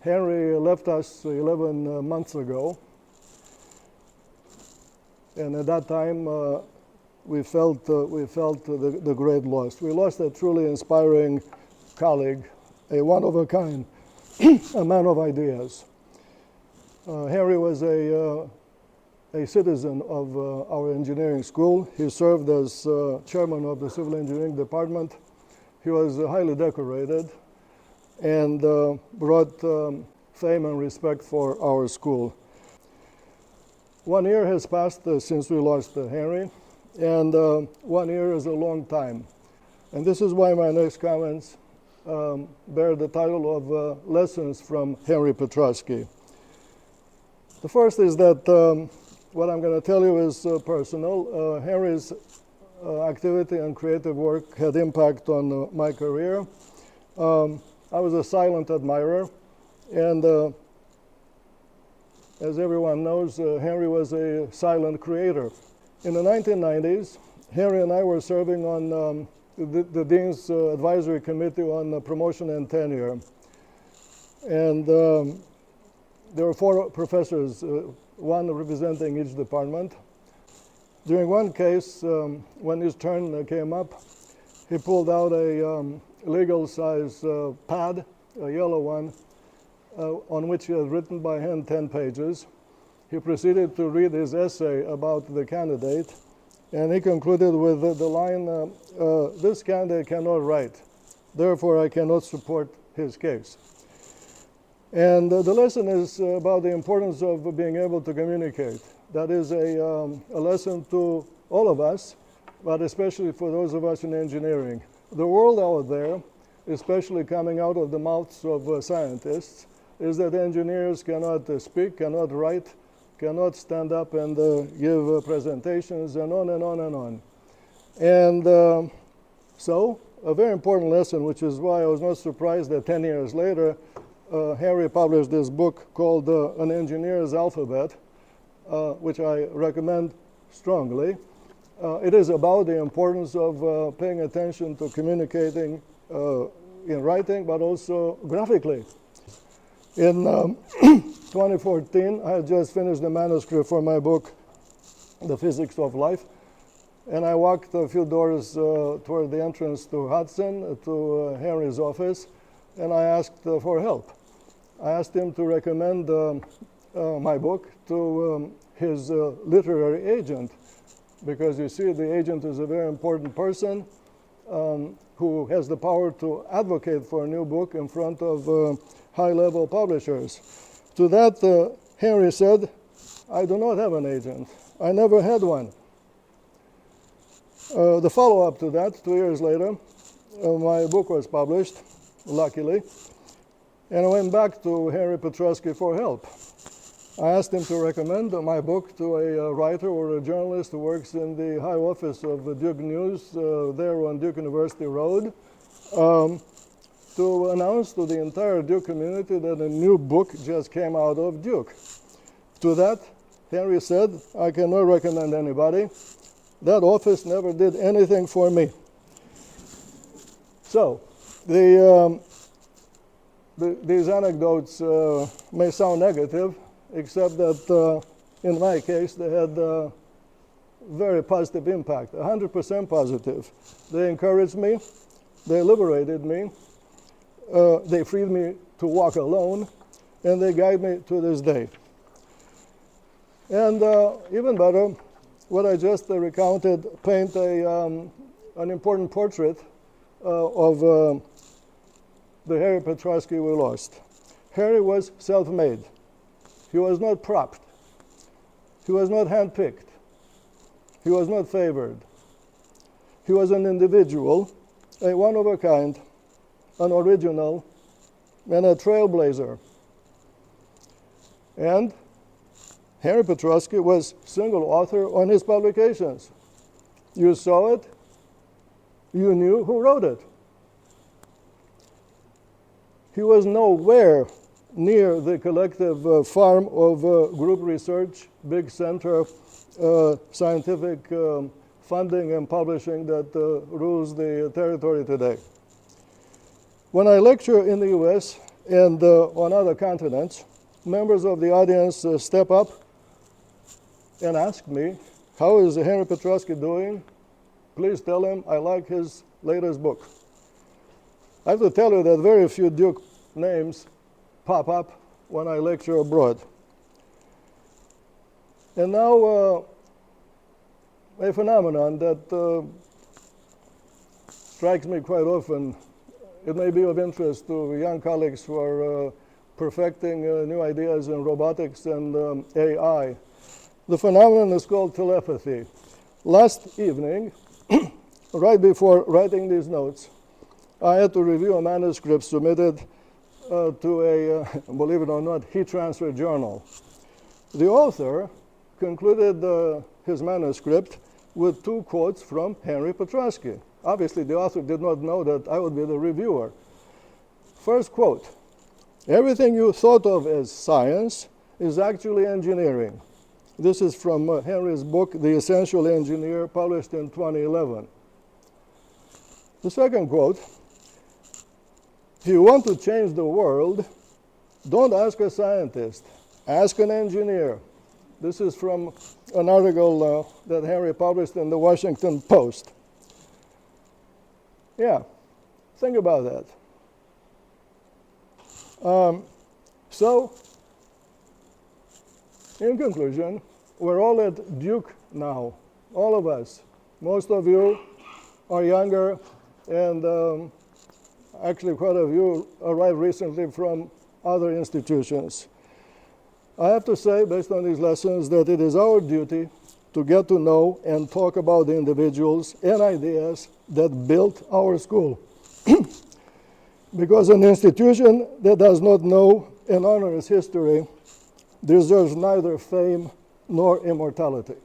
Henry left us 11 months ago, and at that time we felt the great loss. We lost a truly inspiring colleague, a one-of-a-kind, a man of ideas. Henry was a citizen of our engineering school. He served as chairman of the civil engineering department. He was highly decorated and brought fame and respect for our school. 1 year has passed since we lost Henry, and 1 year is a long time. And this is why my next comments bear the title of Lessons from Henry Petroski. The first is that what I'm going to tell you is personal. Henry's activity and creative work had impact on my career. I was a silent admirer, and as everyone knows, Henry was a silent creator. In the 1990s, Henry and I were serving on the Dean's Advisory Committee on Promotion and Tenure. And there were 4 professors, one representing each department. During one case, when his turn came up, he pulled out a legal-size pad, a yellow one, on which he had written by hand 10 pages. He proceeded to read his essay about the candidate, and he concluded with the line, "This candidate cannot write, therefore I cannot support his case." And the lesson is about the importance of being able to communicate. That is a lesson to all of us, but especially for those of us in engineering. The world out there, especially coming out of the mouths of scientists, is that engineers cannot speak, cannot write, cannot stand up and give presentations, and on and on and on. And so, a very important lesson, which is why I was not surprised that 10 years later, Henry published this book called An Engineer's Alphabet, which I recommend strongly. It is about the importance of paying attention to communicating in writing, but also graphically. In 2014, I had just finished the manuscript for my book, The Physics of Life, and I walked a few doors toward the entrance to Hudson, to Henry's office, and I asked for help. I asked him to recommend my book to his literary agent, because you see, the agent is a very important person who has the power to advocate for a new book in front of high-level publishers. To that, Henry said, "I do not have an agent. I never had one." The follow-up to that, 2 years later, my book was published, luckily, and I went back to Henry Petroski for help. I asked him to recommend my book to a writer or a journalist who works in the high office of Duke News there on Duke University Road, to announce to the entire Duke community that a new book just came out of Duke. To that, Henry said, "I cannot recommend anybody. That office never did anything for me." So, these anecdotes may sound negative, except that in my case, they had very positive impact, 100% positive. They encouraged me, they liberated me, they freed me to walk alone, and they guide me to this day. And even better, what I just recounted paint an important portrait of the Harry Petroski we lost. Harry was self-made. He was not propped. He was not handpicked. He was not favored. He was an individual, a one-of-a-kind, an original, and a trailblazer. And Henry Petroski was single author on his publications. You saw it. You knew who wrote it. He was nowhere near the collective farm of group research, big center, scientific funding and publishing that rules the territory today. When I lecture in the US and on other continents, members of the audience step up and ask me, how is Henry Petroski doing? Please tell him I like his latest book. I have to tell you that very few Duke names pop up when I lecture abroad. And now a phenomenon that strikes me quite often. It may be of interest to young colleagues who are perfecting new ideas in robotics and AI. The phenomenon is called telepathy. Last evening, right before writing these notes, I had to review a manuscript submitted to a, believe it or not, heat transfer journal. The author concluded his manuscript with 2 quotes from Henry Petroski. Obviously, the author did not know that I would be the reviewer. First quote, "Everything you thought of as science is actually engineering." This is from Henry's book, The Essential Engineer, published in 2011. The second quote, "If you want to change the world, don't ask a scientist, ask an engineer." This is from an article that Henry published in the Washington Post. Yeah, think about that. So, in conclusion, we're all at Duke now, all of us. Most of you are younger, and actually quite a few arrived recently from other institutions. I have to say, based on these lessons, that it is our duty to get to know and talk about the individuals and ideas that built our school. Because an institution that does not know and honor its history deserves neither fame nor immortality.